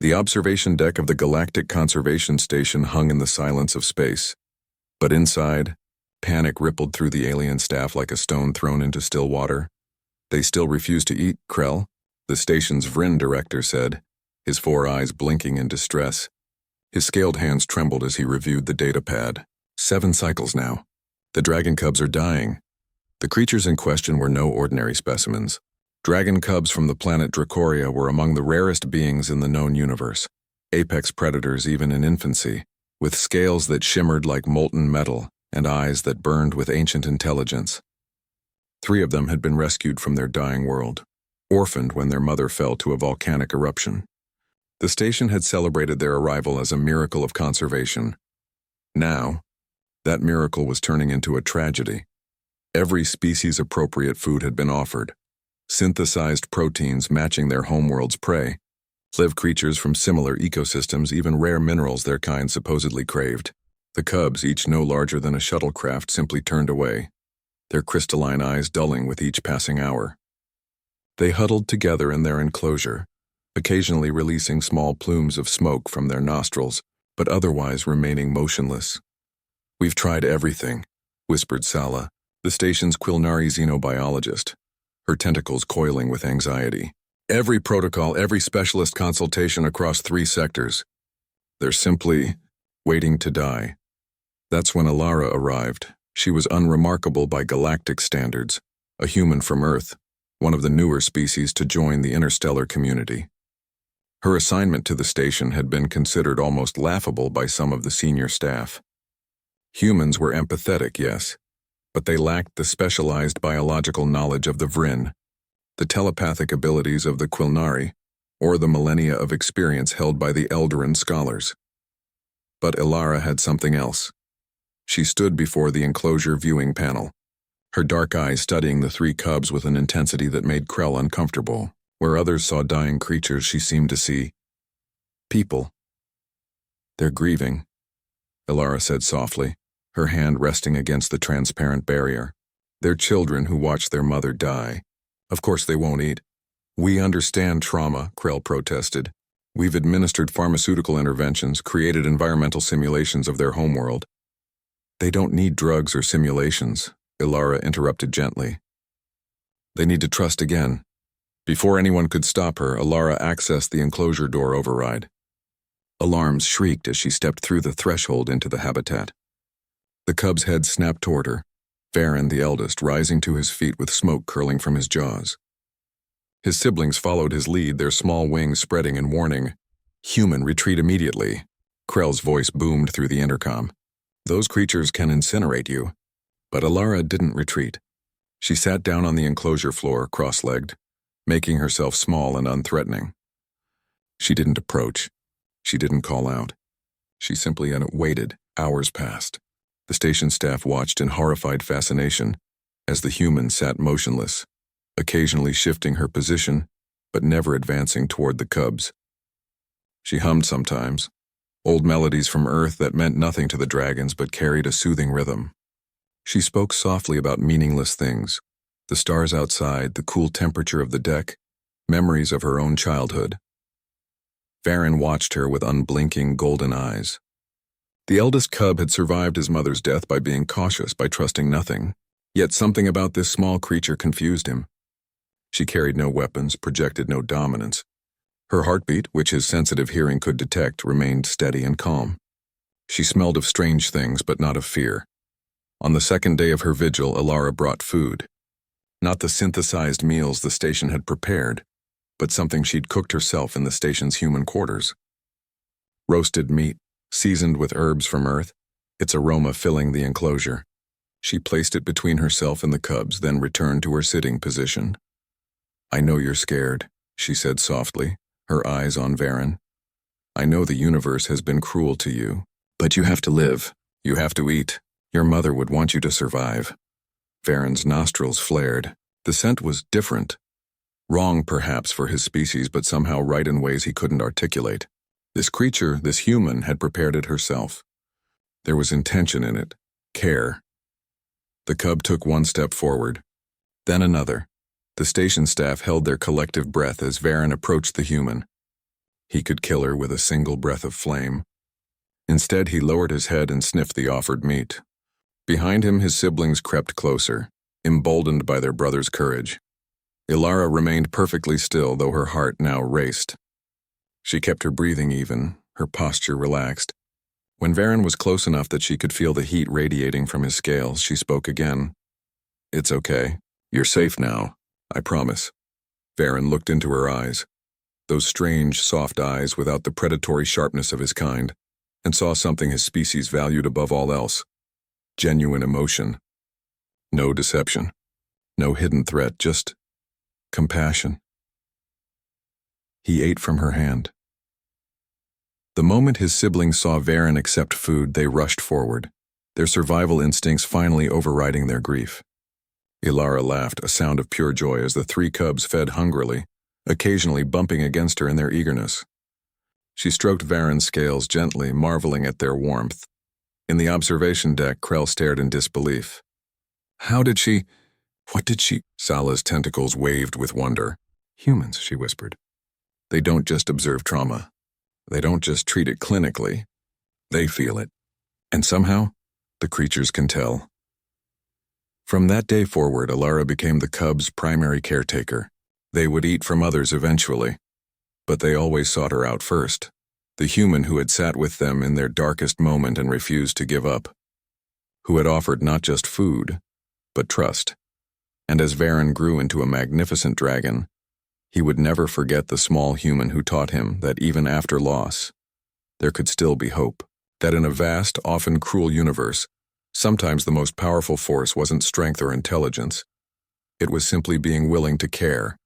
The observation deck of the Galactic Conservation Station hung in the silence of space. But inside, panic rippled through the alien staff like a stone thrown into still water. "They still refuse to eat, Krell," the station's Vryn director said, his 4 eyes blinking in distress. His scaled hands trembled as he reviewed the data pad. 7 cycles now. The dragon cubs are dying. The creatures in question were no ordinary specimens. Dragon cubs from the planet Dracoria were among the rarest beings in the known universe, apex predators even in infancy, with scales that shimmered like molten metal and eyes that burned with ancient intelligence. 3 of them had been rescued from their dying world, orphaned when their mother fell to a volcanic eruption. The station had celebrated their arrival as a miracle of conservation. Now, that miracle was turning into a tragedy. Every species-appropriate food had been offered, synthesized proteins matching their homeworld's prey, live creatures from similar ecosystems, even rare minerals their kind supposedly craved. The cubs, each no larger than a shuttlecraft, simply turned away, their crystalline eyes dulling with each passing hour. They huddled together in their enclosure, occasionally releasing small plumes of smoke from their nostrils, but otherwise remaining motionless. "We've tried everything," whispered Sala, the station's Quilnari xenobiologist, her tentacles coiling with anxiety. "Every protocol, every specialist consultation across 3 sectors. They're simply waiting to die." That's when Alara arrived. She was unremarkable by galactic standards, a human from Earth, one of the newer species to join the interstellar community. Her assignment to the station had been considered almost laughable by some of the senior staff. Humans were empathetic, yes, but they lacked the specialized biological knowledge of the Vryn, the telepathic abilities of the Quilnari, or the millennia of experience held by the Eldarin scholars. But Ilara had something else. She stood before the enclosure viewing panel, her dark eyes studying the 3 cubs with an intensity that made Krell uncomfortable. Where others saw dying creatures, she seemed to see people. "They're grieving," Ilara said softly, her hand resting against the transparent barrier. "They're children who watched their mother die. Of course they won't eat." "We understand trauma," Krell protested. "We've administered pharmaceutical interventions, created environmental simulations of their homeworld." "They don't need drugs or simulations," Ilara interrupted gently. "They need to trust again." Before anyone could stop her, Ilara accessed the enclosure door override. Alarms shrieked as she stepped through the threshold into the habitat. The cub's head snapped toward her, Varen, the eldest, rising to his feet with smoke curling from his jaws. His siblings followed his lead, their small wings spreading in warning. "Human, retreat immediately," Krell's voice boomed through the intercom. "Those creatures can incinerate you." But Ilara didn't retreat. She sat down on the enclosure floor, cross-legged, making herself small and unthreatening. She didn't approach. She didn't call out. She simply waited. Hours passed. The station staff watched in horrified fascination as the human sat motionless, occasionally shifting her position, but never advancing toward the cubs. She hummed sometimes, old melodies from Earth that meant nothing to the dragons but carried a soothing rhythm. She spoke softly about meaningless things, the stars outside, the cool temperature of the deck, memories of her own childhood. Varen watched her with unblinking golden eyes. The eldest cub had survived his mother's death by being cautious, by trusting nothing. Yet something about this small creature confused him. She carried no weapons, projected no dominance. Her heartbeat, which his sensitive hearing could detect, remained steady and calm. She smelled of strange things, but not of fear. On the 2nd day of her vigil, Ilara brought food. Not the synthesized meals the station had prepared, but something she'd cooked herself in the station's human quarters. Roasted meat, seasoned with herbs from Earth, its aroma filling the enclosure. She placed it between herself and the cubs, then returned to her sitting position. "I know you're scared," she said softly, her eyes on Varen. "I know the universe has been cruel to you, but you have to live. You have to eat. Your mother would want you to survive." Varen's nostrils flared. The scent was different. Wrong, perhaps, for his species, but somehow right in ways he couldn't articulate. This creature, this human, had prepared it herself. There was intention in it, care. The cub took 1 step forward, then another. The station staff held their collective breath as Varen approached the human. He could kill her with a single breath of flame. Instead, he lowered his head and sniffed the offered meat. Behind him, his siblings crept closer, emboldened by their brother's courage. Ilara remained perfectly still, though her heart now raced. She kept her breathing even, her posture relaxed. When Varen was close enough that she could feel the heat radiating from his scales, she spoke again. "It's okay. You're safe now. I promise." Varen looked into her eyes, those strange, soft eyes without the predatory sharpness of his kind, and saw something his species valued above all else: genuine emotion. No deception. No hidden threat, just compassion. He ate from her hand. The moment his siblings saw Varen accept food, they rushed forward, their survival instincts finally overriding their grief. Ilara laughed, a sound of pure joy, as the three cubs fed hungrily, occasionally bumping against her in their eagerness. She stroked Varen's scales gently, marveling at their warmth. In the observation deck, Krell stared in disbelief. What did she? Sala's tentacles waved with wonder. "Humans," she whispered. "They don't just observe trauma. They don't just treat it clinically. They feel it. And somehow, the creatures can tell." From that day forward, Ilara became the cubs' primary caretaker. They would eat from others eventually, but they always sought her out first, the human who had sat with them in their darkest moment and refused to give up, who had offered not just food, but trust. And as Varen grew into a magnificent dragon, he would never forget the small human who taught him that even after loss, there could still be hope, that in a vast, often cruel universe, sometimes the most powerful force wasn't strength or intelligence. It was simply being willing to care,